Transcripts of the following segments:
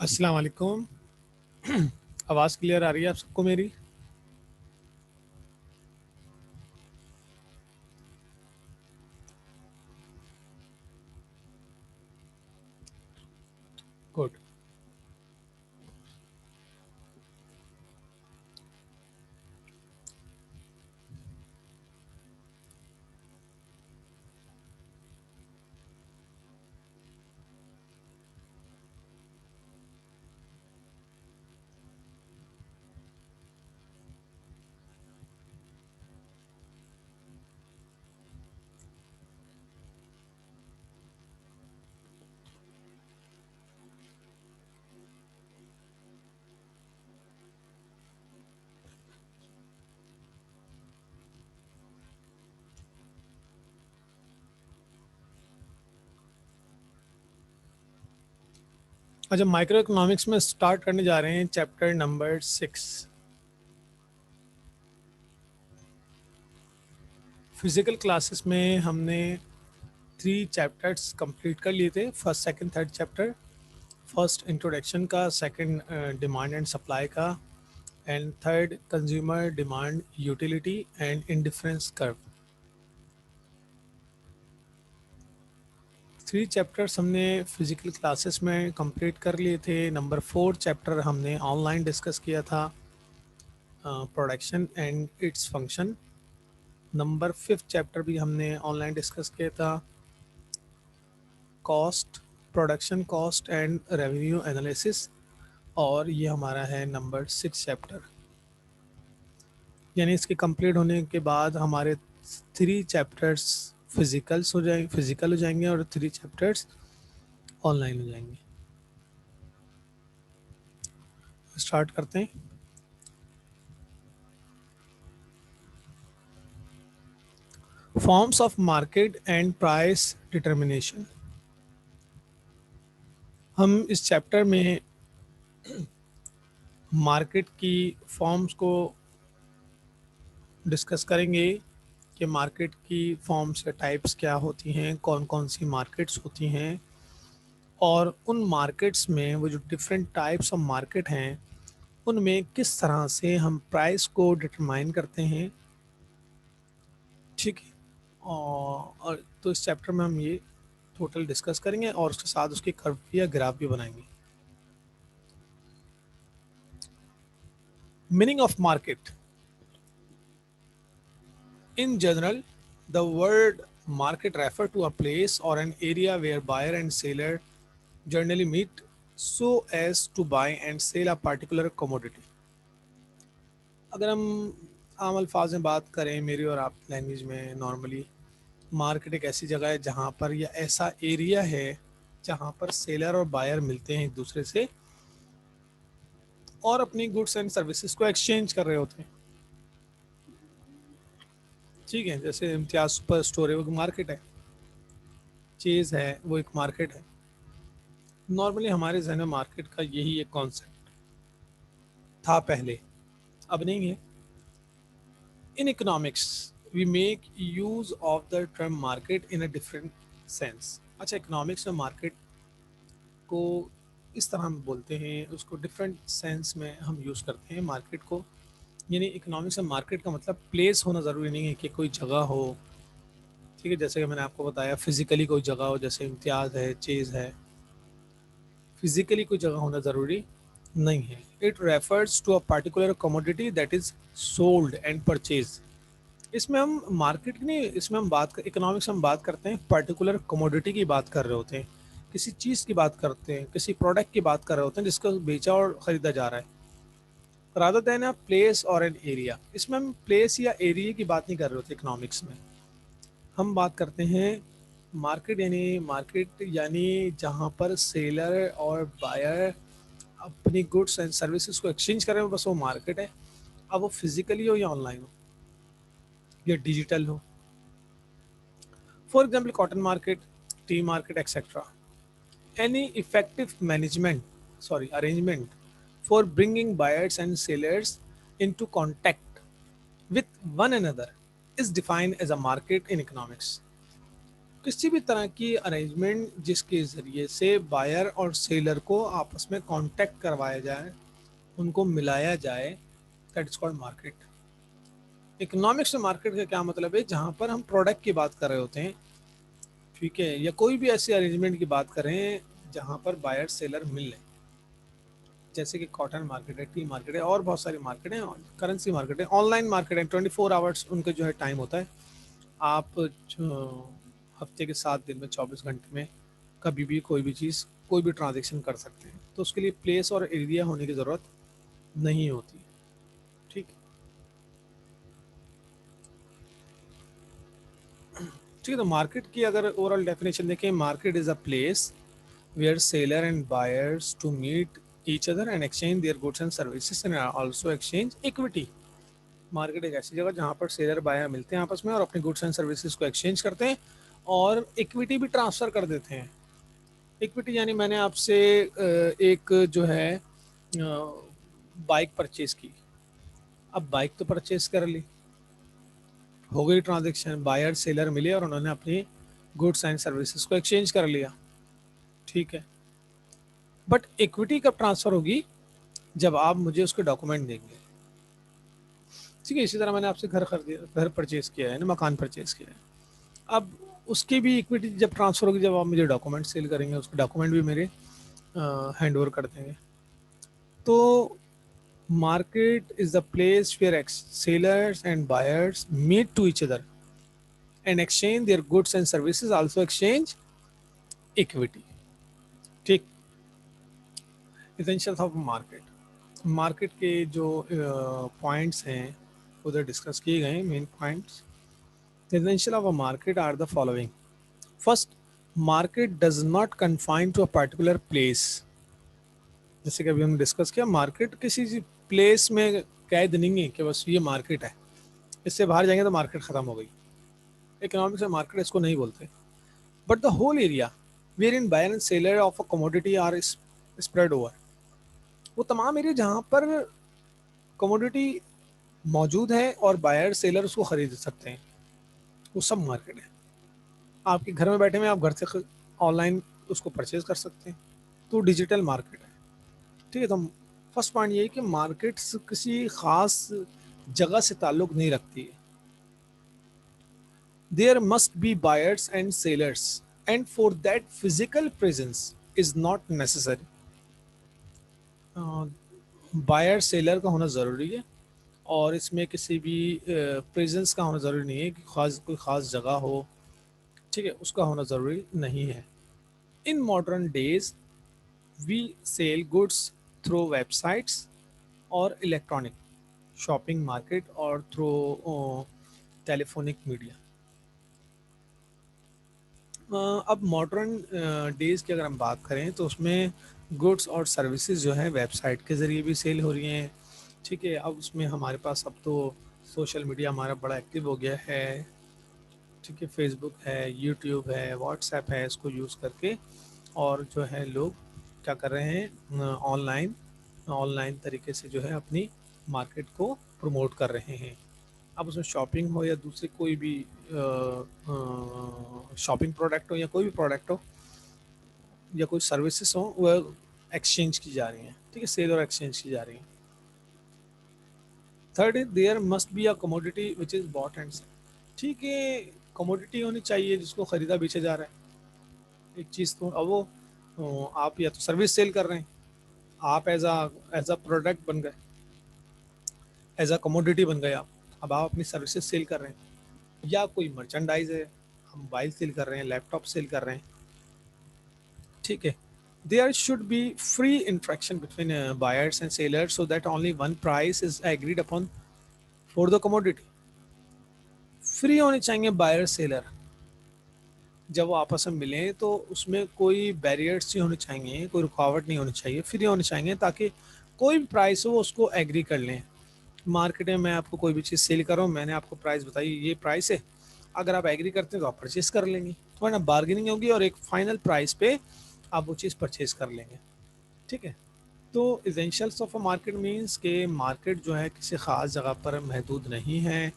अस्सलाम वालेकुम। आवाज़ क्लियर आ रही है आप सबको मेरी? गुड। अच्छा, माइक्रो इकोनॉमिक्स में स्टार्ट करने जा रहे हैं चैप्टर नंबर 6। फिजिकल क्लासेस में हमने 3 चैप्टर्स कंप्लीट कर लिए थे, first second third chapter. First introduction का, सेकंड डिमांड एंड सप्लाई का, and third consumer demand utility and indifference curve. 3 chapters हमने फिजिकल क्लासेस में कंप्लीट कर लिए थे। नंबर 4 चैप्टर हमने ऑनलाइन डिस्कस किया था, production and its function. Number 5 chapter भी हमने ऑनलाइन डिस्कस किया था, cost, production cost and revenue analysis. और ये हमारा है नंबर 6 चैप्टर। यानी इसके कंप्लीट होने के बाद हमारे 3 चैप्टर्स फिजिकल हो जाएंगे और 3 चैप्टर्स ऑनलाइन हो जाएंगे। स्टार्ट करते हैं। Forms of market and price determination. हम इस चैप्टर में मार्केट की फॉर्म्स को डिस्कस करेंगे कि मार्केट की फॉर्म्स या टाइप्स क्या होती हैं, कौन कौन सी मार्केट्स होती हैं, और उन मार्केट्स में वो जो डिफरेंट टाइप्स ऑफ मार्केट हैं उनमें किस तरह से हम प्राइस को डिटरमाइन करते हैं। ठीक है। और तो इस चैप्टर में हम ये टोटल डिस्कस करेंगे और उसके साथ उसके कर्व या ग्राफ भी बनाएंगे। Meaning of market. In general, the word market refers to a place or an area where buyer and seller generally meet so as to buy and sell a particular commodity. अगर हम आम अल्फाज में बात करें, मेरी और आप लैंग्वेज में, नॉर्मली मार्केट एक ऐसी जगह है जहाँ पर, या ऐसा एरिया है जहाँ पर सेलर और बायर मिलते हैं एक दूसरे से और अपनी गुड्स एंड सर्विसेज को एक्सचेंज कर रहे होते हैं। ठीक है, जैसे इम्तियाज सुपर स्टोर है, वो एक मार्केट है। चीज़ है, वो एक मार्केट है। नॉर्मली हमारे जहन में मार्केट का यही एक कॉन्सेप्ट था पहले, अब नहीं है। In economics we make use of the term market in a different sense. अच्छा, इकोनॉमिक्स में मार्केट को इस तरह हम बोलते हैं, उसको डिफरेंट सेंस में हम यूज़ करते हैं मार्केट को। यानी इकोनॉमिक्स में मार्केट का मतलब प्लेस होना ज़रूरी नहीं है कि कोई जगह हो। ठीक है, जैसे कि मैंने आपको बताया, फिजिकली कोई जगह हो, जैसे इम्तियाज़ है, चीज़ है, फिजिकली कोई जगह होना ज़रूरी नहीं है। It refers to a particular commodity that is sold and purchase. इसमें हम मार्केट की नहीं, इसमें हम इकोनॉमिक्स में हम बात करते हैं पर्टिकुलर कमोडिटी की बात कर रहे होते हैं, किसी चीज़ की बात करते हैं, किसी प्रोडक्ट की बात कर रहे होते हैं जिसको बेचा और ख़रीदा जा रहा है, रादर देन अ प्लेस और एन एरिया। इसमें हम प्लेस या एरिया की बात नहीं कर रहे होते। इकोनॉमिक्स में हम बात करते हैं मार्केट यानी जहाँ पर सेलर और बायर अपनी गुड्स एंड सर्विसेज को एक्सचेंज कर रहे हो, बस वो मार्केट है। अब वो फिजिकली हो या ऑनलाइन हो या डिजिटल हो। For example cotton market, T market, etcetera. Any effective management, sorry arrangement for bringing buyers and sellers into contact with one another is defined as a market in economics. किसी भी तरह की arrangement जिसके ज़रिए से buyer और seller को आपस में कांटेक्ट करवाया जाए, उनको मिलाया जाए, that is called market. Economics में मार्केट का क्या मतलब है? जहाँ पर हम प्रोडक्ट की बात कर रहे होते हैं, ठीक है, या कोई भी ऐसी अरेंजमेंट की बात करें जहाँ पर बायर सेलर मिल लें, जैसे कि कॉटन मार्केट है, टी मार्केट है, और बहुत सारी मार्केट है, करेंसी मार्केट है, ऑनलाइन मार्केट है, 24 आवर्स उनके जो है टाइम होता है। आप हफ्ते के 7 दिन में 24 घंटे में कभी भी कोई भी चीज़, कोई भी ट्रांजेक्शन कर सकते हैं, तो उसके लिए प्लेस और एरिया होने की ज़रूरत नहीं होती। ठीक ठीक है। तो मार्केट की अगर ओवरऑल डेफिनेशन देखें, market is a place where seller and buyers to meet each other and exchange their goods and services and also exchange equity. Market एक ऐसी जगह जहाँ पर सेलर बायर मिलते हैं आपस में और अपने गुड्स एंड सर्विसेज को एक्सचेंज करते हैं और इक्विटी भी ट्रांसफर कर देते हैं। इक्विटी यानी मैंने आपसे एक जो है बाइक परचेज की, अब बाइक तो परचेज कर ली, हो गई ट्रांजेक्शन, बायर सेलर मिले और उन्होंने अपनी गुड्स एंड सर्विसेज को एक्सचेंज कर लिया, ठीक है। बट इक्विटी कब ट्रांसफर होगी? जब आप मुझे उसके डॉक्यूमेंट देंगे, ठीक है। इसी तरह मैंने आपसे घर खरीद घर परचेज किया है ना, मकान परचेज किया है, अब उसकी भी इक्विटी जब ट्रांसफर होगी, जब आप मुझे डॉक्यूमेंट सेल करेंगे, उसके डॉक्यूमेंट भी मेरे हैंड ओवर कर देंगे। तो market is the place where sellers and buyers meet to each other and exchange their goods and services, also exchange equity। ठीक। essentials ऑफ मार्केट, मार्केट के जो पॉइंट्स हैं उधर डिस्कस किए गए main points. essential of a market are the following: first, market does not confine to a particular place। जैसे कि अभी हमने डिस्कस किया, मार्केट किसी प्लेस में कैद नहीं है कि बस ये मार्केट है, इससे बाहर जाएंगे तो मार्केट खत्म हो गई। इकोनॉमिक्स में मार्केट इसको नहीं बोलते, but the whole area where in buyer and seller of a commodity are spread over. वो तमाम एरिया जहाँ पर कमोडिटी मौजूद है और बायर सेलर उसको खरीद सकते हैं, वो सब मार्केट है। आपके घर में बैठे में आप घर से ऑनलाइन उसको परचेज कर सकते हैं, तो डिजिटल मार्केट है। ठीक है। तो फर्स्ट पॉइंट ये है कि मार्केट्स किसी खास जगह से ताल्लुक नहीं रखती है। There must be buyers and sellers and for that physical presence is not necessary. Buyer seller का होना ज़रूरी है और इसमें किसी भी प्रेजेंस का होना ज़रूरी नहीं है कि कोई ख़ास जगह हो, ठीक है, उसका होना ज़रूरी नहीं है। In modern days we sell goods through websites और इलेक्ट्रॉनिक शॉपिंग मार्केट और थ्रू टेलीफोनिक मीडिया। अब मॉडर्न डेज़ की अगर हम बात करें तो उसमें गुड्स और सर्विसेज जो है वेबसाइट के ज़रिए भी सेल हो रही हैं, ठीक है। अब उसमें हमारे पास अब तो सोशल मीडिया हमारा बड़ा एक्टिव हो गया है, ठीक है, फेसबुक है, यूट्यूब है, व्हाट्सएप है, इसको यूज़ करके और जो है लोग क्या कर रहे हैं, ऑनलाइन ऑनलाइन तरीके से जो है अपनी मार्केट को प्रमोट कर रहे हैं। अब उसमें शॉपिंग हो या दूसरी कोई भी शॉपिंग प्रोडक्ट हो या कोई भी प्रोडक्ट हो या कोई सर्विसेज हो, वह एक्सचेंज की जा रही हैं, ठीक है, सेल और एक्सचेंज की जा रही हैं। Third is there must be a commodity which is bought and sell. ठीक है, कमोडिटी होनी चाहिए जिसको खरीदा बेचा जा रहा है एक चीज़, तो अब वो आप या तो सर्विस सेल कर रहे हैं, आप एज अ प्रोडक्ट बन गए, एज अ कमोडिटी बन गए आप, अब आप अपनी सर्विसेज सेल कर रहे हैं, या कोई मर्चेंडाइज है, हम मोबाइल सेल कर रहे हैं, लैपटॉप सेल कर रहे हैं, ठीक है। There should be free interaction between buyers and sellers so that only one price is agreed upon for the commodity. Free होने चाहिए बायर सेलर, जब वो आपस में मिलें तो उसमें कोई बैरियर्स नहीं होने चाहिए, कोई रुकावट नहीं होनी चाहिए, फ्री होने चाहिए ताकि कोई भी प्राइस हो उसको एग्री कर लें। मार्केट में मैं आपको कोई भी चीज़ सेल कर रहा हूँ, मैंने आपको प्राइस बताई, ये प्राइस है, अगर आप एग्री करते हैं तो आप परचेज कर लेंगे, तो है ना, बार्गेनिंग होगी और एक फाइनल प्राइस पे आप वो चीज़ परचेज कर लेंगे, ठीक है। तो essentials of a market means के मार्केट जो है किसी ख़ास जगह पर महदूद नहीं है,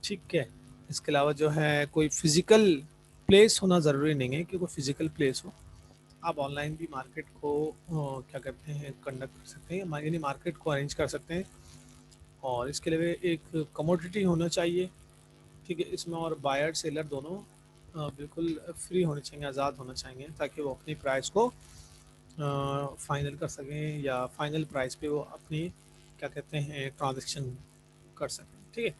ठीक है। इसके अलावा जो है कोई फिज़िकल प्लेस होना ज़रूरी नहीं है कि कोई फिजिकल प्लेस हो, आप ऑनलाइन भी मार्केट को क्या कहते हैं कंडक्ट कर सकते हैं, यानी मार्केट को अरेंज कर सकते हैं। और इसके लिए एक कमोडिटी होना चाहिए, ठीक है, इसमें और बायर सेलर दोनों बिल्कुल फ्री होने चाहिए, आज़ाद होना चाहिए, ताकि वो अपनी प्राइस को फाइनल कर सकें या फाइनल प्राइस पे वो अपनी क्या कहते हैं ट्रांजेक्शन कर सकें, ठीक है।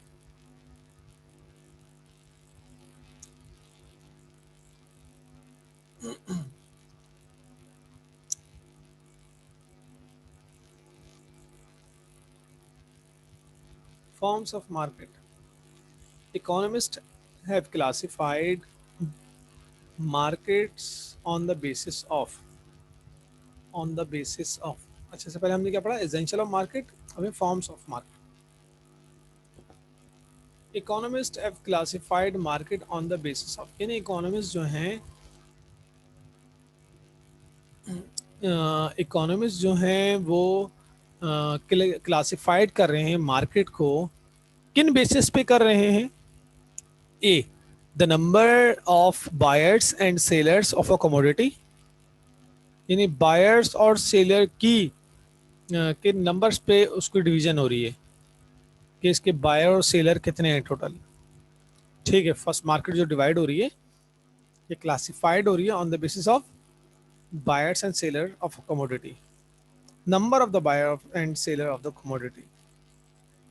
Forms of market. Economists have classified markets on the basis of अच्छा से पहले हमने क्या पढ़ा, एसेंशियल ऑफ मार्केट, हमें forms of market. Economist have classified market on the basis of, यानी इकोनॉमिस्ट जो हैं, इकोनॉमिस्ट जो हैं वो क्लासिफाइड कर रहे हैं मार्केट को, किन बेसिस पे कर रहे हैं? A, the number of buyers and sellers of a commodity, यानी बायर्स और सेलर की के नंबर्स पे उसकी डिवीजन हो रही है कि इसके बायर और सेलर कितने हैं टोटल, ठीक है। फर्स्ट मार्केट जो डिवाइड हो रही है, ये क्लासिफाइड हो रही है on the basis of buyers and seller of commodity, number of the buyer and seller of the commodity.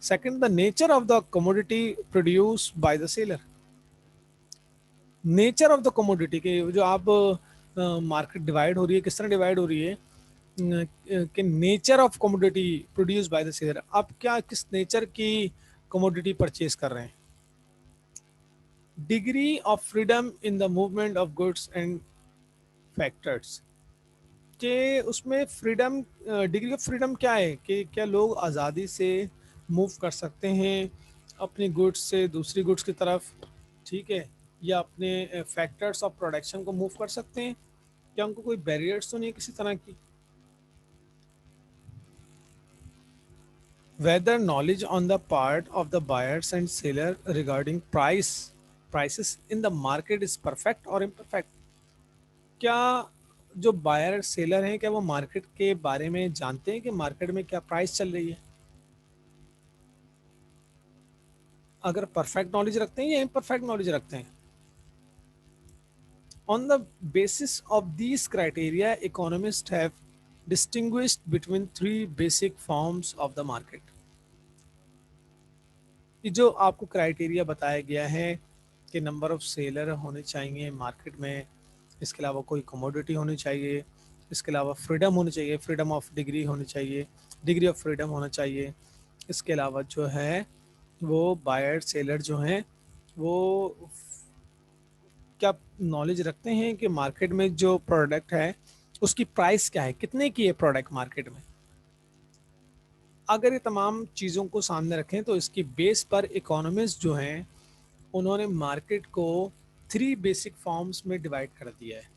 Second, the nature of the commodity produced by the seller. Nature of the commodity के जो आप market divide हो रही है, किस तरह divide हो रही है कि nature of commodity produce by the seller, आप क्या किस नेचर की कमोडिटी परचेज कर रहे हैं। Degree of freedom in the movement of goods and factors, कि उसमें फ्रीडम, डिग्री ऑफ फ्रीडम क्या है कि क्या लोग आज़ादी से मूव कर सकते हैं अपनी गुड्स से दूसरी गुड्स की तरफ, ठीक है, या अपने फैक्टर्स ऑफ प्रोडक्शन को मूव कर सकते हैं, क्या उनको कोई बैरियर्स तो नहीं है किसी तरह की। Whether knowledge on the part of the buyers and seller regarding prices in the market is perfect और इम्परफेक्ट, क्या जो बायर सेलर हैं क्या वो मार्केट के बारे में जानते हैं कि मार्केट में क्या प्राइस चल रही है, अगर परफेक्ट नॉलेज रखते हैं या इम्परफेक्ट नॉलेज रखते हैं। On the basis of these criteria economist have distinguished between three basic forms of the market. ये जो आपको क्राइटेरिया बताया गया है कि नंबर ऑफ सेलर होने चाहिए मार्केट में, इसके अलावा कोई कमोडिटी होनी चाहिए, इसके अलावा फ्रीडम होनी चाहिए, फ्रीडम ऑफ डिग्री होनी चाहिए, डिग्री ऑफ फ्रीडम होना चाहिए, इसके अलावा जो है वो बायर सेलर जो हैं वो क्या नॉलेज रखते हैं कि मार्केट में जो प्रोडक्ट है उसकी प्राइस क्या है, कितने की है प्रोडक्ट मार्केट में। अगर ये तमाम चीज़ों को सामने रखें तो इसकी बेस पर इकोनॉमिस्ट जो हैं उन्होंने मार्केट को थ्री बेसिक फॉर्म्स में डिवाइड कर दिया है।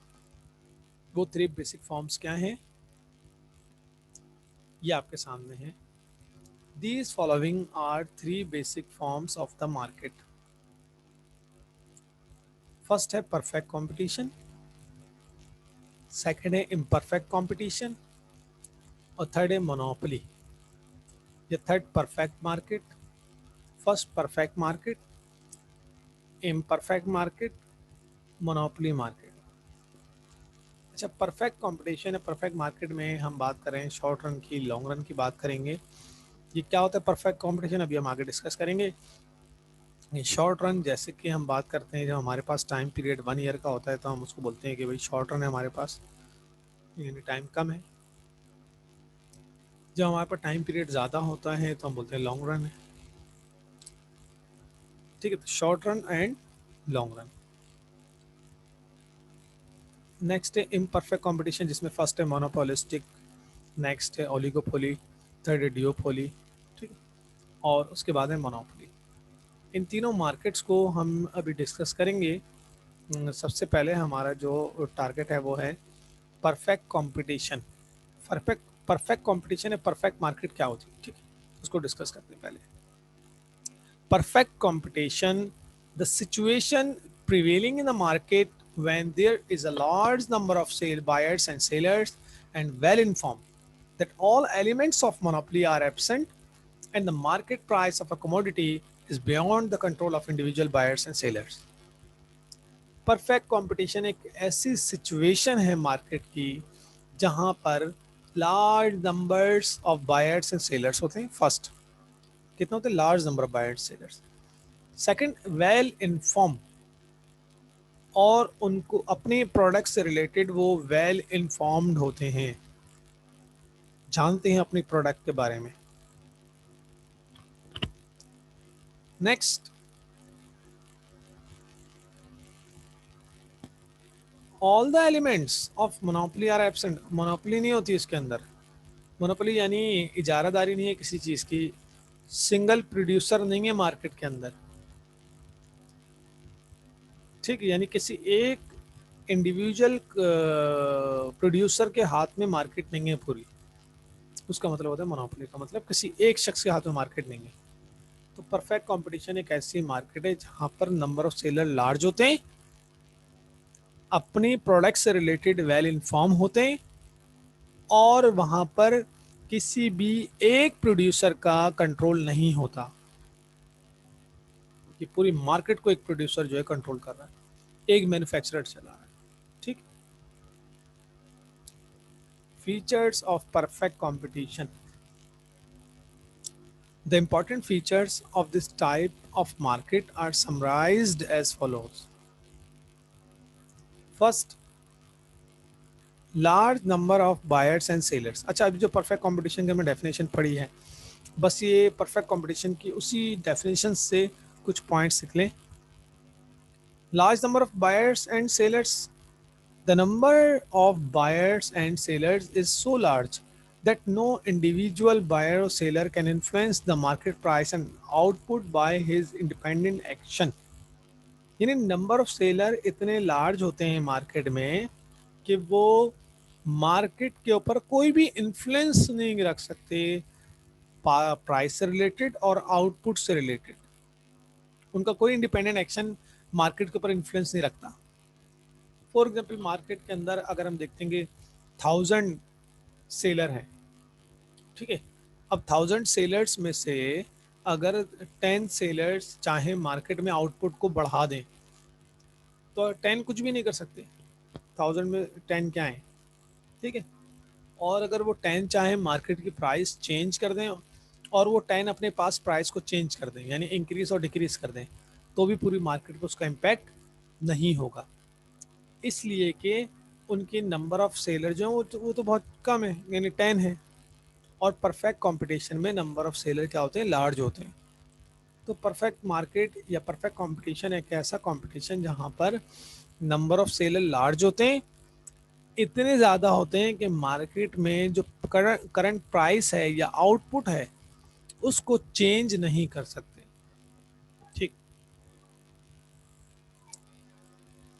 वो थ्री बेसिक फॉर्म्स क्या हैं, ये आपके सामने हैं। These following are three basic forms of the market. First है परफेक्ट कंपटीशन, सेकंड है इम्परफेक्ट कंपटीशन, और थर्ड है मोनोपोली। ये third perfect market, first perfect market, imperfect market, monopoly market. अच्छा, परफेक्ट कंपटीशन है परफेक्ट मार्केट में हम बात करें शॉर्ट रन की, लॉन्ग रन की बात करेंगे। ये क्या होता है परफेक्ट कंपटीशन, अभी हम आगे डिस्कस करेंगे। शॉर्ट रन जैसे कि हम बात करते हैं जब हमारे पास टाइम पीरियड 1 ईयर का होता है तो हम उसको बोलते हैं कि भाई शॉर्ट रन है हमारे पास, यानी टाइम कम है। जब हमारे पास टाइम पीरियड ज़्यादा होता है तो हम बोलते हैं लॉन्ग रन है, ठीक है। तो short run and long run. Next है इम्परफेक्ट कंपटीशन, जिसमें फर्स्ट है मोनोपोलिस्टिक, नेक्स्ट है ओलिगोपोली, थर्ड है डिओपोली, ठीक है, और उसके बाद है मोनोपोली। इन तीनों मार्केट्स को हम अभी डिस्कस करेंगे। सबसे पहले हमारा जो टारगेट है वो है perfect competition. Perfect perfect competition है परफेक्ट मार्केट क्या होती है, ठीक है, उसको डिस्कस करते हैं पहले। Perfect competition, the situation prevailing in the market when there is a large number of sale buyers and sellers and well informed that all elements of monopoly are absent and the market price of a commodity is beyond the control of individual buyers and sellers. Perfect competition एक ऐसी situation है market की जहां पर large numbers of buyers and sellers होते हैं. First, कितने होते हैं? Large number of buyers sellers. Second, well inform, और उनको अपने प्रोडक्ट से रिलेटेड वो वेल इन्फॉर्म्ड होते हैं, जानते हैं अपने प्रोडक्ट के बारे में. Next, all the elements of monopoly are absent. Monopoly नहीं होती इसके अंदर. मोनोपोली यानी इजारादारी नहीं है किसी चीज की. सिंगल प्रोड्यूसर नहीं है मार्केट के अंदर. ठीक, यानी किसी एक इंडिविजुअल प्रोड्यूसर के हाथ में मार्केट नहीं है पूरी. उसका मतलब होता है मोनोपोली का मतलब किसी एक शख्स के हाथ में मार्केट नहीं है. तो परफेक्ट कंपटीशन एक ऐसी मार्केट है जहां पर नंबर ऑफ सेलर लार्ज होते हैं, अपने प्रोडक्ट से रिलेटेड वेल इन्फॉर्म होते हैं, और वहां पर किसी भी एक प्रोड्यूसर का कंट्रोल नहीं होता कि पूरी मार्केट को एक प्रोड्यूसर जो है कंट्रोल कर रहा है, एक मैन्युफैक्चरर चला रहा है. ठीक. Features of perfect competition. The important features of this type of market are summarized as follows. First, large number of buyers and sellers. अच्छा, अभी जो perfect competition की हमने definition पढ़ी है, बस ये perfect competition की उसी definition से कुछ points सीख लें. Large number of buyers and sellers. The number of buyers and sellers is so large that no individual buyer or seller can influence the market price and output by his independent action. यानी number of seller इतने large होते हैं market में कि वो market के ऊपर कोई भी इन्फ्लुएंस नहीं रख सकते प्राइस से रिलेटेड और आउटपुट से रिलेटेड. उनका कोई इंडिपेंडेंट एक्शन मार्केट के ऊपर इन्फ्लुएंस नहीं रखता. फॉर एग्जाम्पल, मार्केट के अंदर अगर हम देखेंगे 1000 सेलर हैं. ठीक है. अब 1000 सेलर्स में से अगर 10 सेलर्स चाहे मार्केट में आउटपुट को बढ़ा दें तो 10 कुछ भी नहीं कर सकते. 1000 में 10 क्या है? ठीक है. और अगर वो 10 चाहे मार्केट की प्राइस चेंज कर दें और वो 10 अपने पास प्राइस को चेंज कर दें, यानी इंक्रीज और डिक्रीज कर दें, तो भी पूरी मार्केट पर उसका इम्पैक्ट नहीं होगा. इसलिए कि उनकी नंबर ऑफ सेलर जो है वो तो बहुत कम है, यानी 10 है. और परफेक्ट कंपटीशन में नंबर ऑफ सेलर क्या होते हैं? लार्ज होते हैं. तो परफेक्ट मार्केट या परफेक्ट कंपटीशन एक ऐसा कंपटीशन जहां पर नंबर ऑफ सेलर लार्ज होते हैं, इतने ज़्यादा होते हैं कि मार्केट में जो करंट प्राइस है या आउटपुट है उसको चेंज नहीं कर सकते. ठीक.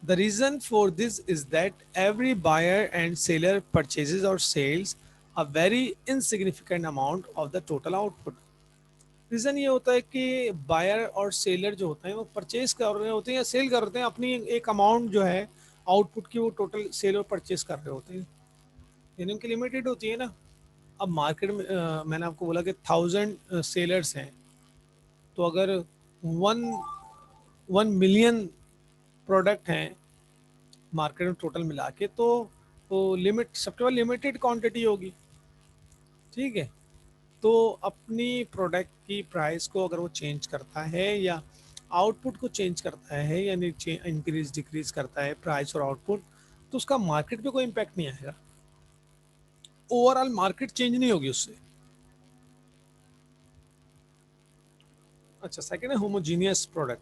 The reason for this is that every buyer and seller purchases or sells a very insignificant amount of the total output. Reason ये होता है कि बायर और सेलर जो होते हैं वो परचेज कर रहे होते हैं या सेल कर रहे हैं अपनी एक अमाउंट जो है आउटपुट की, वो टोटल सेल और परचेज कर रहे होते हैं, यानी उनकी लिमिटेड होती है ना. अब मार्केट में मैंने आपको बोला कि 1000 सेलर्स हैं, तो अगर 1 मिलियन प्रोडक्ट हैं मार्केट में टोटल मिला के, तो लिमिट सबके पास लिमिटेड क्वांटिटी होगी. ठीक है. तो अपनी प्रोडक्ट की प्राइस को अगर वो चेंज करता है या आउटपुट को चेंज करता है, यानी इंक्रीज डिक्रीज करता है प्राइस और आउटपुट, तो उसका मार्केट पे कोई इम्पैक्ट नहीं आएगा. ओवरऑल मार्केट चेंज नहीं होगी उससे. अच्छा, सेकंड है homogeneous product.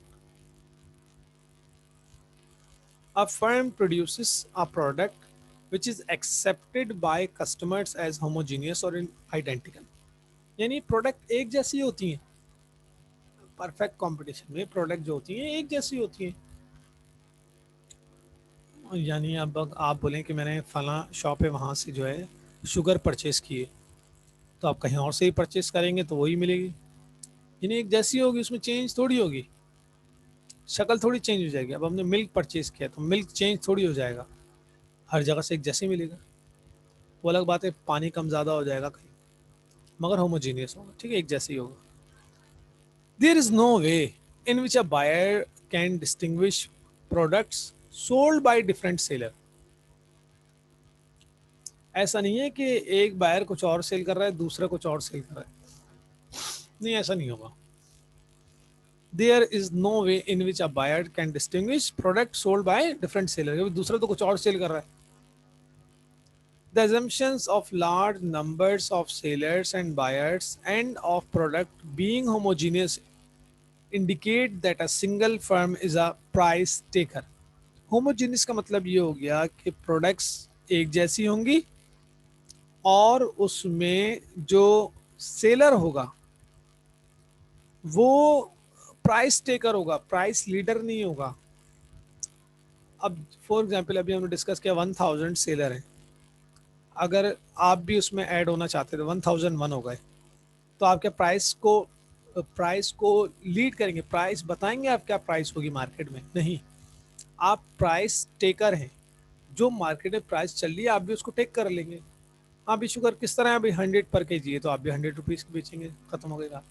A firm produces a product which is accepted by customers as homogeneous or identical. यानी प्रोडक्ट एक जैसी होती हैं. परफेक्ट कंपटीशन में प्रोडक्ट जो होती हैं एक जैसी होती हैं. यानी अब आप बोलें कि मैंने फला शॉप है वहाँ से जो है शुगर परचेस की है, तो आप कहीं और से ही परचेस करेंगे तो वही मिलेगी, यानी एक जैसी होगी, उसमें चेंज थोड़ी होगी. शक्ल थोड़ी चेंज हो जाएगी। अब हमने मिल्क परचेज किया तो मिल्क चेंज थोड़ी हो जाएगा, हर जगह से एक जैसे ही मिलेगा। वो अलग बात है पानी कम ज़्यादा हो जाएगा कहीं, मगर होमोजीनियस होगा, ठीक है, एक जैसे ही होगा। There is no way in which a buyer can distinguish products sold by different seller. ऐसा नहीं है कि एक बायर कुछ और सेल कर रहा है, दूसरा कुछ और सेल कर रहा है, नहीं ऐसा नहीं होगा। There is no way in which a buyer can distinguish product sold by different seller, दूसरा तो कुछ और सेल कर रहा है। The assumptions of large numbers of sellers and buyers and of product being homogeneous indicate that a single firm is a price taker. Homogeneous का मतलब ये हो गया कि प्रोडक्ट्स एक जैसी होंगी और उसमें जो सेलर होगा वो प्राइस टेकर होगा, प्राइस लीडर नहीं होगा। अब फॉर एग्जांपल अभी हमने डिस्कस किया 1000 सेलर हैं, अगर आप भी उसमें ऐड होना चाहते थे 1001 हो गए, तो आपके प्राइस को लीड करेंगे, प्राइस बताएंगे आप क्या प्राइस होगी मार्केट में, नहीं। आप प्राइस टेकर हैं, जो मार्केट में प्राइस चल रही है आप भी उसको टेक कर लेंगे। आप भी शुगर किस तरह है, अभी 100 पर के जी है तो आप भी 100 रुपीज की बेचेंगे, खत्म हो गएगा।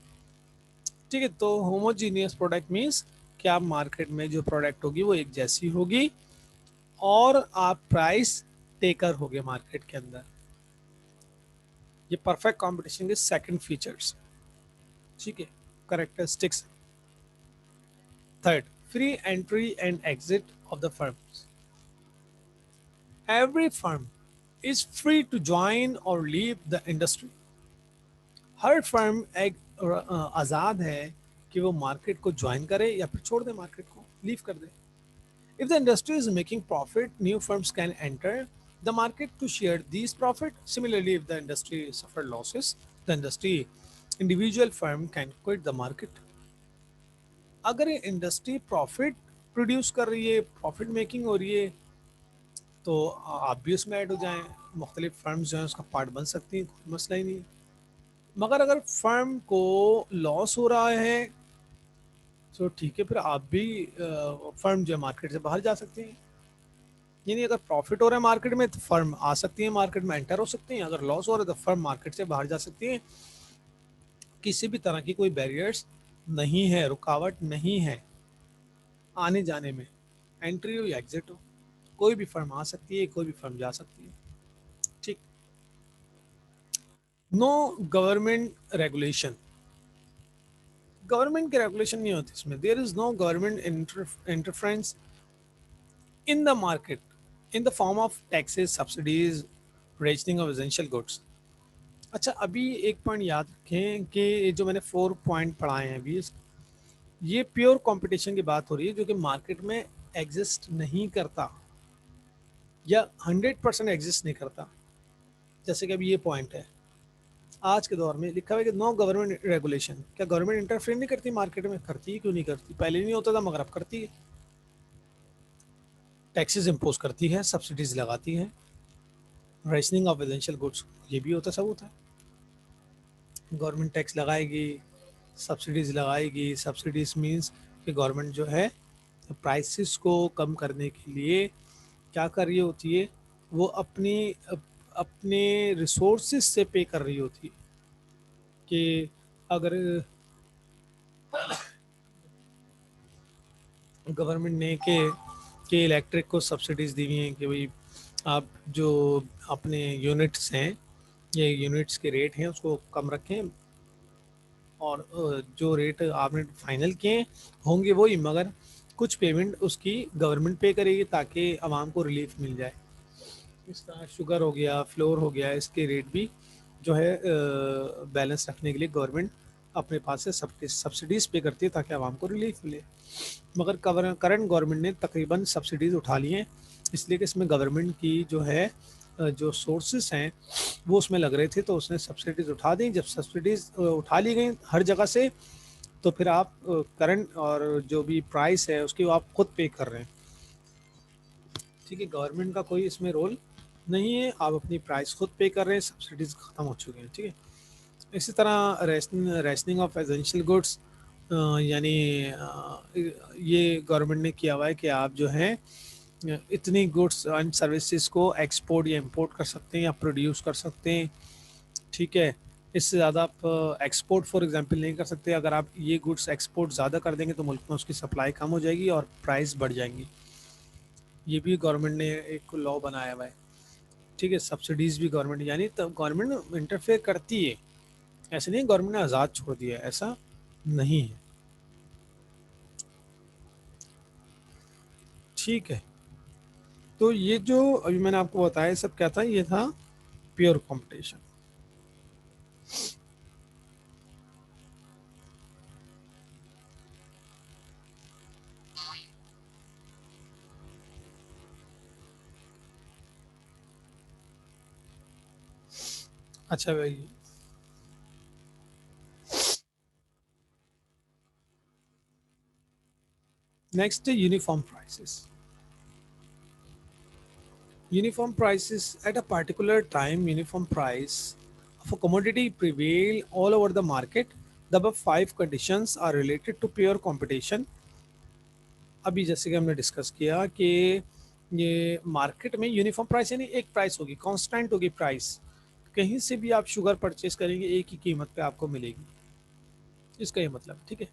ठीक है, तो होमोजीनियस प्रोडक्ट मीन्स कि आप मार्केट में जो प्रोडक्ट होगी वो एक जैसी होगी और आप प्राइस टेकर होगे मार्केट के अंदर। ये परफेक्ट कॉम्पिटिशन के सेकंड फीचर्स, ठीक है, characteristics. Third, free entry and exit of the firms. Every firm is free to join or leave the industry. Her firm एक आज़ाद है कि वो मार्केट को ज्वाइन करे या फिर छोड़ दे, मार्केट को लीव कर दे। If the industry is making profit, new firms can enter the market to share these profit. Similarly, if the industry suffer losses, the industry individual firm can quit the market. अगर ये industry profit produce कर रही है, profit making हो रही है, तो आप भी उसमें ऐड हो जाएं, मुख्तलिफ फर्म्स जो हैं उसका पार्ट बन सकती हैं, कोई मसला ही नहीं है। मगर अगर फर्म को लॉस हो रहा है तो ठीक है, फिर आप भी फर्म जो है मार्केट से बाहर जा सकते हैं। यानी अगर प्रॉफिट हो रहा है मार्केट में तो फर्म आ सकती है, मार्केट में एंटर हो सकती हैं, अगर लॉस हो रहा है तो फर्म मार्केट से बाहर जा सकती है। किसी भी तरह की कोई बैरियर्स नहीं है, रुकावट नहीं है आने जाने में, एंट्री हो या एग्जिट हो, कोई भी फर्म आ सकती है, कोई भी फर्म जा सकती है। ठीक, नो गवर्नमेंट रेगुलेशन, गवर्नमेंट की रेगुलेशन नहीं होती इसमें। There is no government interference in the market in the form of taxes, subsidies, rationing of essential goods. अच्छा, अभी एक पॉइंट याद रखें कि ये जो मैंने 4 पॉइंट पढ़ाए हैं अभी, ये प्योर कंपटीशन की बात हो रही है जो कि मार्केट में एग्जिस्ट नहीं करता या 100% एग्जिस्ट नहीं करता। जैसे कि अभी ये पॉइंट है, आज के दौर में लिखा हुआ है कि नो गवर्नमेंट रेगुलेशन। क्या गवर्नमेंट इंटरफेयर नहीं करती मार्केट में? करती है, क्यों नहीं करती? पहले नहीं होता था मगर अब करती है। टैक्सेस इंपोज करती है, सब्सिडीज लगाती है, रेशनिंग ऑफ एसेंशियल गुड्स, ये भी होता सब होता है। गवर्नमेंट टैक्स लगाएगी, सब्सिडीज लगाएगी। सब्सिडीज मीन्स कि गवर्नमेंट जो है प्राइसेस को कम करने के लिए क्या कर रही होती है, वो अपने रिसोर्सेज से पे कर रही होती है। कि अगर गवर्नमेंट ने के इलेक्ट्रिक को सब्सिडीज दी हुई हैं कि भाई आप जो अपने यूनिट्स हैं, ये यूनिट्स के रेट हैं उसको कम रखें, और जो रेट आपने फाइनल किए होंगे वही, मगर कुछ पेमेंट उसकी गवर्नमेंट पे करेगी ताकि आवाम को रिलीफ मिल जाए। इस तरह शुगर हो गया, फ्लोर हो गया, इसके रेट भी जो है बैलेंस रखने के लिए गवर्नमेंट अपने पास से सब्सिडीज पे करती है ताकि आवाम को रिलीफ मिले। मगर करंट गवर्नमेंट ने तकरीबन सब्सिडीज उठा ली हैं, इसलिए कि इसमें गवर्नमेंट की जो है जो सोर्सेस हैं वो उसमें लग रहे थे, तो उसने सब्सिडीज उठा दी। जब सब्सिडीज उठा ली गई हर जगह से, तो फिर आप करंट और जो भी प्राइस है उसकी आप खुद पे कर रहे हैं। ठीक है, गवर्नमेंट का कोई इसमें रोल नहीं है, आप अपनी प्राइस खुद पे कर रहे हैं, सब्सिडीज खत्म हो चुकी हैं। ठीक है, इसी तरह रेशनिंग ऑफ एसेंशियल गुड्स, यानी ये गवर्नमेंट ने किया हुआ है कि आप जो है इतनी गुड्स एंड सर्विसेज को एक्सपोर्ट या इंपोर्ट कर सकते हैं या प्रोड्यूस कर सकते हैं, ठीक है। इससे ज़्यादा आप एक्सपोर्ट फॉर एग्जांपल नहीं कर सकते। अगर आप ये गुड्स एक्सपोर्ट ज़्यादा कर देंगे तो मुल्क में उसकी सप्लाई कम हो जाएगी और प्राइस बढ़ जाएंगी। ये भी गवर्नमेंट ने एक लॉ बनाया हुआ है, ठीक है। सब्सिडीज भी गवर्नमेंट, यानी तब गवर्नमेंट इंटरफेयर करती है, ऐसे नहीं गवर्नमेंट ने आज़ाद छोड़ दिया है, ऐसा नहीं है, ठीक है। तो ये जो अभी मैंने आपको बताया सब क्या था, ये था प्योर कंपटीशन। अच्छा भाई, नेक्स्ट है uniform prices. Uniform prices at a particular time, uniform price of a commodity prevail all over the market. The above five conditions are related to pure competition. अभी जैसे कि हमने डिस्कस किया कि ये मार्केट में यूनिफॉर्म प्राइस यानी एक प्राइस होगी, कांस्टेंट होगी प्राइस, कहीं से भी आप शुगर परचेज करेंगे एक ही कीमत पे आपको मिलेगी, इसका ये मतलब, ठीक है।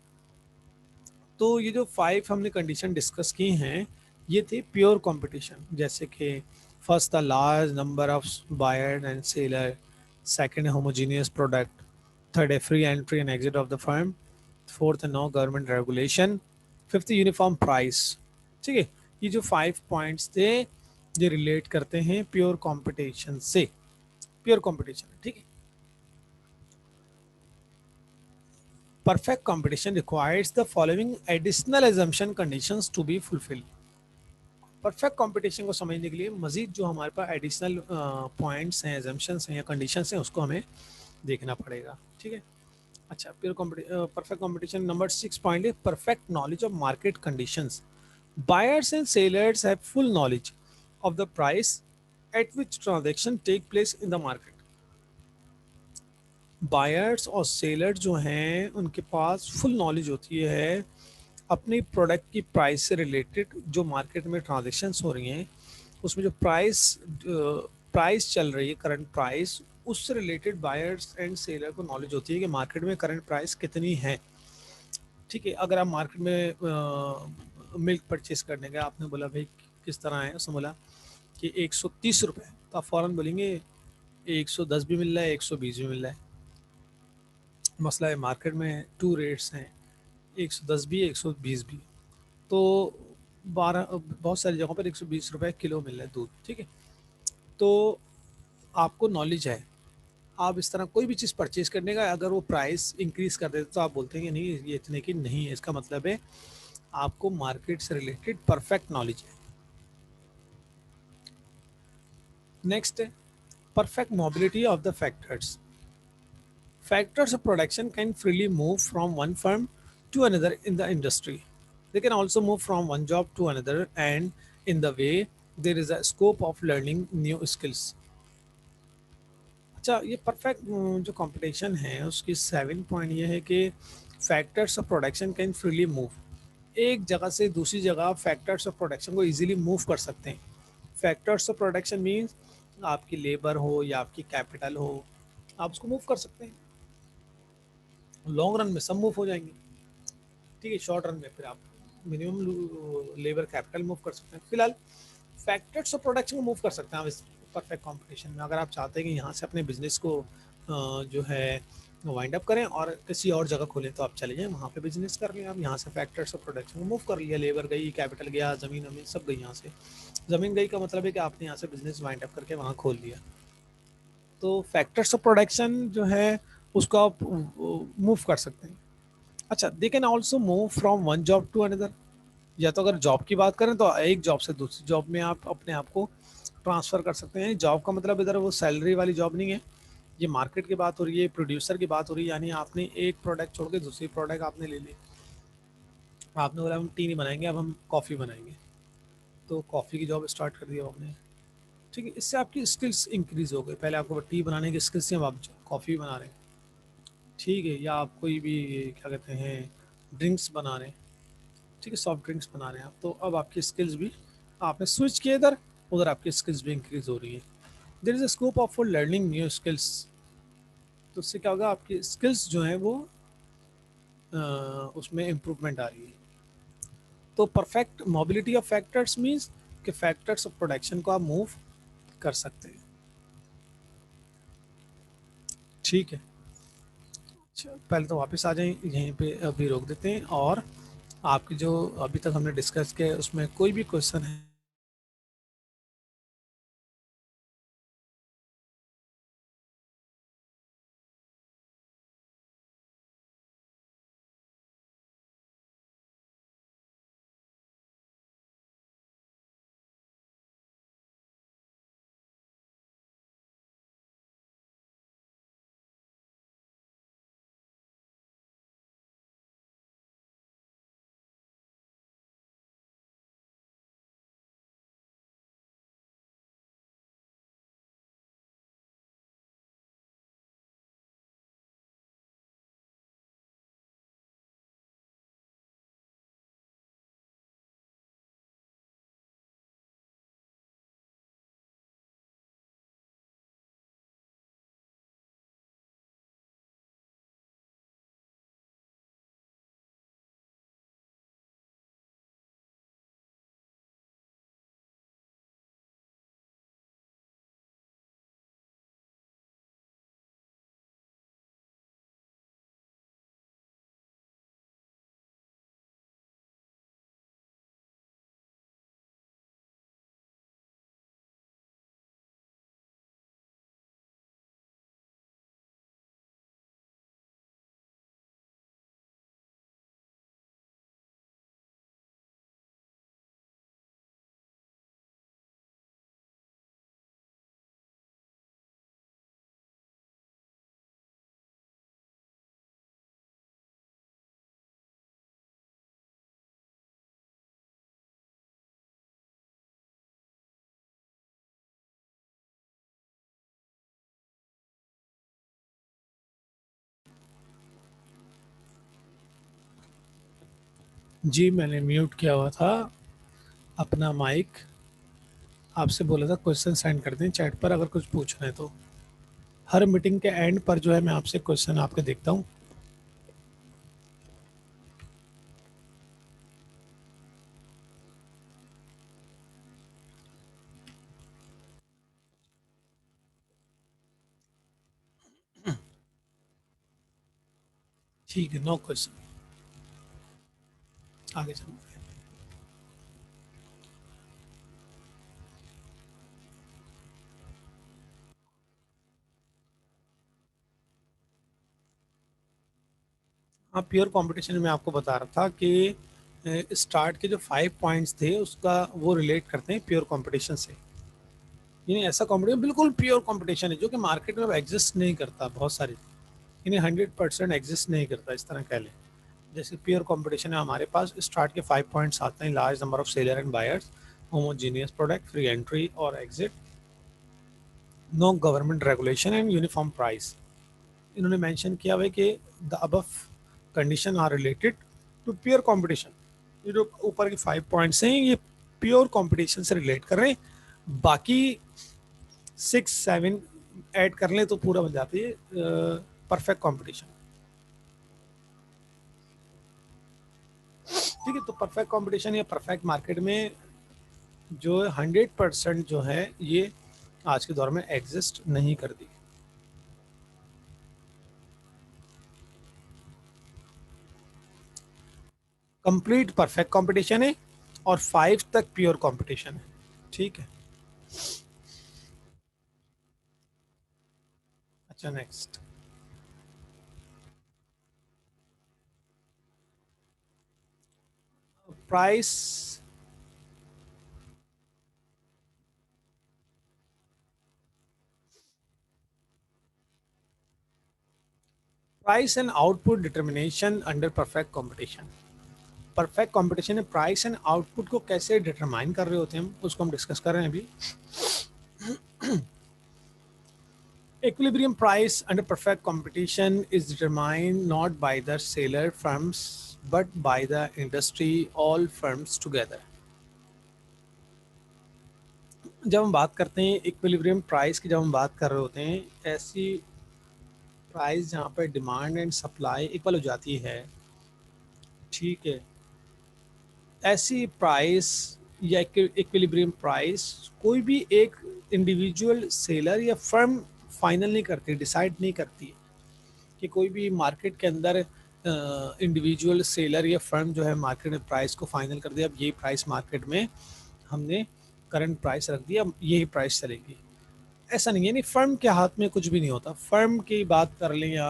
तो ये जो फाइव हमने कंडीशन डिस्कस की हैं, ये थे प्योर कंपटीशन, जैसे कि first the large number of buyer and seller, second homogeneous product, third है free entry and exit of the firm, fourth है no government regulation, fifth uniform price, ठीक है। ये जो फाइव पॉइंट्स थे ये रिलेट करते हैं प्योर कंपटीशन से, प्योर कंपटीशन, ठीक है। Perfect competition requires the following additional assumption conditions to be fulfilled. Perfect competition को समझने के लिए मजीद जो हमारे पास एडिशनल पॉइंट्स हैं, एजम्पशंस हैं या कंडीशंस हैं, उसको हमें देखना पड़ेगा, ठीक है। अच्छा, pure perfect competition number 6 point है perfect knowledge of market conditions. Buyers and sellers have full knowledge of the price at which transaction take place in the market. Buyers और सेलर जो हैं उनके पास फुल नॉलेज होती है अपनी product की price से रिलेटेड, जो मार्केट में ट्रांजेक्शन्स हो रही हैं उसमें जो प्राइस चल रही है, करंट प्राइस, उससे रिलेटेड बायर्स एंड सेलर को नॉलेज होती है कि मार्केट में करंट प्राइस कितनी है, ठीक है। अगर आप मार्केट में मिल्क परचेज करने गए, आपने बोला भाई किस तरह है, उसने बोला कि 130 रुपये, तो आप फ़ौरन बोलेंगे 110 भी मिल रहा है, 120 भी मिल रहा है। मसला है मार्केट में टू रेट्स हैं, 110 भी 120 भी, तो 12 बहुत सारी जगहों पर 120 रुपये किलो मिल रहा है दूध, ठीक है। तो आपको नॉलेज है, आप इस तरह कोई भी चीज़ परचेज करने का अगर वो प्राइस इंक्रीज कर देते तो आप बोलते हैं कि नहीं ये इतने की नहीं है, इसका मतलब है आपको मार्केट से रिलेटेड परफेक्ट नॉलेज है। नेक्स्ट है perfect mobility of the factors. Factors of production can freely move from one firm to another in the industry. They can also move from one job to another, and in the way there is a scope of learning new skills. अच्छा, ये perfect जो competition है उसकी 7 point ये है कि factors of production can freely move. एक जगह से दूसरी जगह फैक्टर्स ऑफ प्रोडक्शन को इजीली मूव कर सकते हैं। फैक्टर्स ऑफ प्रोडक्शन मीन्स आपकी लेबर हो या आपकी कैपिटल हो, आप उसको मूव कर सकते हैं। लॉन्ग रन में सब मूव हो जाएंगे, ठीक है। शॉर्ट रन में फिर आप मिनिमम लेबर कैपिटल मूव कर सकते हैं। फिलहाल फैक्टर्स ऑफ प्रोडक्शन को मूव कर सकते हैं आप इस परफेक्ट कंपटीशन में। अगर आप चाहते हैं कि यहाँ से अपने बिजनेस को जो है वाइंड अप करें और किसी और जगह खोलें, तो आप चले जाएं वहाँ पे बिजनेस कर लें। आप यहाँ से फैक्टर्स ऑफ प्रोडक्शन को मूव कर लिया, लेबर गई, कैपिटल गया, ज़मीन वमीन सब गई यहाँ से। ज़मीन गई का मतलब है कि आपने यहाँ से बिजनेस वाइंड अप करके वहाँ खोल लिया। तो फैक्टर्स ऑफ प्रोडक्शन जो है उसको आप मूव कर सकते हैं। अच्छा, they can also move from one job to another. या तो अगर जॉब की बात करें तो एक जॉब से दूसरी जॉब में आप अपने आप को ट्रांसफ़र कर सकते हैं। जॉब का मतलब इधर वो सैलरी वाली जॉब नहीं है, ये मार्केट की बात हो रही है, प्रोड्यूसर की बात हो रही है, यानी आपने एक प्रोडक्ट छोड़ के दूसरी प्रोडक्ट आपने ले ली। आपने बोला हम टी नहीं बनाएंगे, अब हम कॉफ़ी बनाएंगे, तो कॉफ़ी की जॉब स्टार्ट कर दिया आपने, ठीक है। इससे आपकी स्किल्स इंक्रीज हो गई। पहले आपको टी बनाने की स्किल्स थी, अब आप कॉफ़ी बना रहे हैं, ठीक है। या आप कोई भी क्या कहते हैं ड्रिंक्स बना रहे हैं, ठीक है, सॉफ्ट ड्रिंक्स बना रहे हैं आप, तो अब आपकी स्किल्स भी, आपने स्विच किया इधर, उधर आपकी स्किल्स भी इंक्रीज हो रही है। There is a scope of for learning new skills. तो उससे क्या होगा, आपकी स्किल्स जो है वो उसमें इम्प्रूवमेंट आ रही है। तो perfect mobility of factors means कि फैक्टर्स ऑफ प्रोडक्शन को आप मूव कर सकते हैं, ठीक है। अच्छा, पहले तो वापस आ जाएं, यहीं पे अभी रोक देते हैं, और आपकी जो अभी तक हमने डिस्कस किया उसमें कोई भी क्वेश्चन है। जी मैंने म्यूट किया हुआ था अपना माइक, आपसे बोला था क्वेश्चन सेंड कर दें चैट पर अगर कुछ पूछना है तो। हर मीटिंग के एंड पर जो है मैं आपसे क्वेश्चन आपके देखता हूँ। ठीक है, नो क्वेश्चन, आगे चलते हैं। हाँ, प्योर कंपटीशन में आपको बता रहा था कि स्टार्ट के जो 5 पॉइंट्स थे उसका वो रिलेट करते हैं प्योर कंपटीशन से। यानी ऐसा कंपटीशन बिल्कुल प्योर कंपटीशन है जो कि मार्केट में एग्जिस्ट नहीं करता, बहुत सारे, यानी 100% एग्जिस्ट नहीं करता, इस तरह कह लें। जैसे प्योर कंपटीशन है हमारे पास, स्टार्ट के 5 पॉइंट्स आते हैं, large number of seller and buyers, homogeneous product, free entry और exit, no government regulation and uniform price. इन्होंने मेंशन किया हुआ है कि the above condition are related to pure competition. ये जो ऊपर के 5 पॉइंट्स हैं ये प्योर कंपटीशन से रिलेट कर रहे हैं, बाकी 6 7 ऐड कर लें तो पूरा बन जाती है परफेक्ट कंपटीशन। ठीक है, तो परफेक्ट कंपटीशन या परफेक्ट मार्केट में जो 100% जो है ये आज के दौर में एग्जिस्ट नहीं करती। कंप्लीट परफेक्ट कंपटीशन है और 5 तक प्योर कंपटीशन है, ठीक है। अच्छा, next. Price, price and output determination under perfect competition. Perfect competition में प्राइस एंड आउटपुट को कैसे डिटरमाइन कर रहे होते हैं हम, उसको हम डिस्कस कर रहे हैं अभी। Equilibrium price under perfect competition is determined not by the seller firms but by the industry all firms together। जब हम बात करते हैं इक्विलिब्रियम प्राइस की, जब हम बात कर रहे होते हैं, ऐसी प्राइस जहाँ पर डिमांड एंड सप्लाई इक्वल हो जाती है, ठीक है, ऐसी प्राइस या इक्विलिब्रियम प्राइस कोई भी एक इंडिविजुअल सेलर या फर्म फाइनल नहीं करती, डिसाइड नहीं करती कि कोई भी मार्केट के अंदर इंडिविजुअल सेलर या फर्म जो है मार्केट में प्राइस को फाइनल कर दिया, अब यही प्राइस मार्केट में हमने करंट प्राइस रख दिया, अब यही प्राइस चलेगी। ऐसा नहीं है, नहीं, फर्म के हाथ में कुछ भी नहीं होता। फर्म की बात कर लें या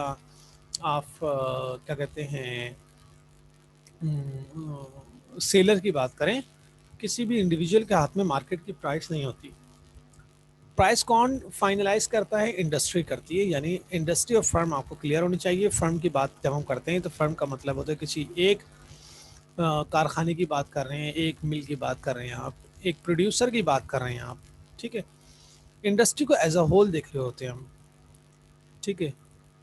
आप क्या कहते हैं, सेलर की बात करें, किसी भी इंडिविजुअल के हाथ में मार्केट की प्राइस नहीं होती। प्राइस कौन फाइनलाइज करता है? इंडस्ट्री करती है, यानी इंडस्ट्री और फर्म आपको क्लियर होनी चाहिए। फर्म की बात जब हम करते हैं तो फर्म का मतलब होता है किसी एक कारखाने की बात कर रहे हैं, एक मिल की बात कर रहे हैं आप, एक प्रोड्यूसर की बात कर रहे हैं आप, ठीक है। इंडस्ट्री को एज अ होल देख रहे होते हैं हम, ठीक है।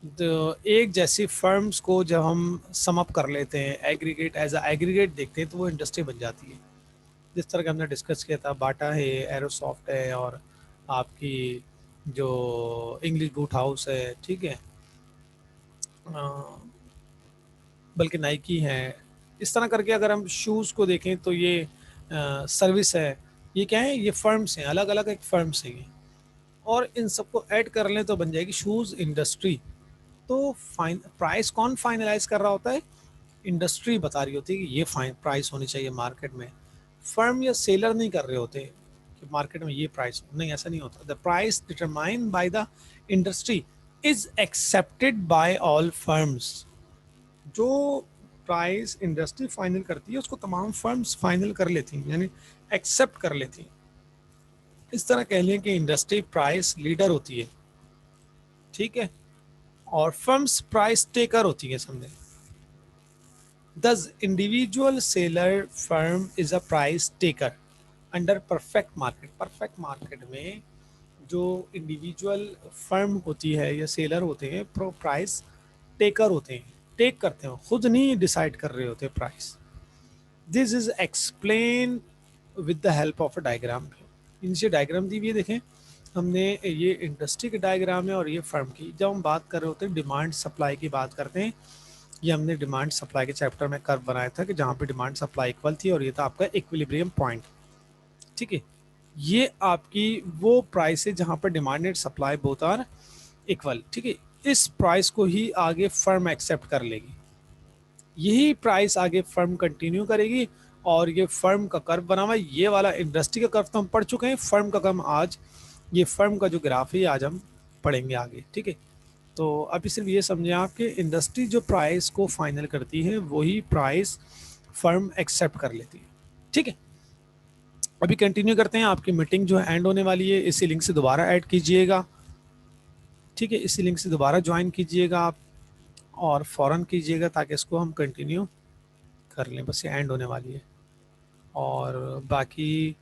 तो एक जैसी फर्म्स को जब हम सम अप कर लेते हैं, एग्रीगेट एज अ एग्रीगेट देखते हैं, तो वो इंडस्ट्री बन जाती है। जिस तरह का हमने डिस्कस किया था, बाटा है, एरोसॉफ्ट है, और आपकी जो इंग्लिश बूट हाउस है, ठीक है, बल्कि नाइकी है। इस तरह करके अगर हम शूज़ को देखें तो ये सर्विस है, ये क्या है, ये फर्म्स हैं, अलग अलग एक फर्म्स हैं ये। और इन सबको ऐड कर लें तो बन जाएगी शूज़ इंडस्ट्री। तो प्राइस कौन फाइनलाइज कर रहा होता है? इंडस्ट्री बता रही होती है कि ये फाइन प्राइस होनी चाहिए मार्केट में। फर्म या सेलर नहीं कर रहे होते कि मार्केट में ये प्राइस हो, नहीं, ऐसा नहीं होता। The price determined by the industry is accepted by all firms. जो प्राइस इंडस्ट्री फाइनल करती है उसको तमाम फर्म्स फाइनल कर लेती हैं, यानी एक्सेप्ट कर लेती हैं। इस तरह कह लें कि इंडस्ट्री प्राइस लीडर होती है, ठीक है, और फर्म्स प्राइस टेकर होती है, समझे। Thus, individual seller firm is a price taker under perfect market। perfect market में जो इंडिविजुअल फर्म होती है या सेलर होते हैं, प्रो प्राइस टेकर होते हैं, टेक करते हैं, खुद नहीं डिसाइड कर रहे होते price. This is explain with the help of a diagram. इनसे डायग्राम दी हुई है, देखें हमने, ये इंडस्ट्री की डायग्राम है और ये फर्म की। जब हम बात कर रहे होते हैं डिमांड सप्लाई की बात करते हैं, ये हमने डिमांड सप्लाई के चैप्टर में कर्व बनाया था कि जहाँ पे डिमांड सप्लाई इक्वल थी, और ये था आपका इक्विलिब्रियम पॉइंट, ठीक है। ये आपकी वो प्राइस है जहाँ पर demand and supply both are equal, ठीक है। इस प्राइस को ही आगे फर्म एक्सेप्ट कर लेगी, यही प्राइस आगे फर्म कंटिन्यू करेगी। और ये फर्म का कर्व बना हुआ है, ये वाला इंडस्ट्री का कर्व तो हम पढ़ चुके हैं, फर्म का कर्व आज, ये फर्म का जो ग्राफ है आज हम पढ़ेंगे आगे, ठीक है। तो अभी सिर्फ ये समझें आप कि इंडस्ट्री जो प्राइस को फाइनल करती है वही प्राइस फर्म एक्सेप्ट कर लेती है, ठीक है। अभी कंटिन्यू करते हैं। आपकी मीटिंग जो है एंड होने वाली है, इसी लिंक से दोबारा ऐड कीजिएगा, ठीक है, इसी लिंक से दोबारा ज्वाइन कीजिएगा आप, और फ़ौरन कीजिएगा ताकि इसको हम कंटिन्यू कर लें। बस ये एंड होने वाली है, और बाकी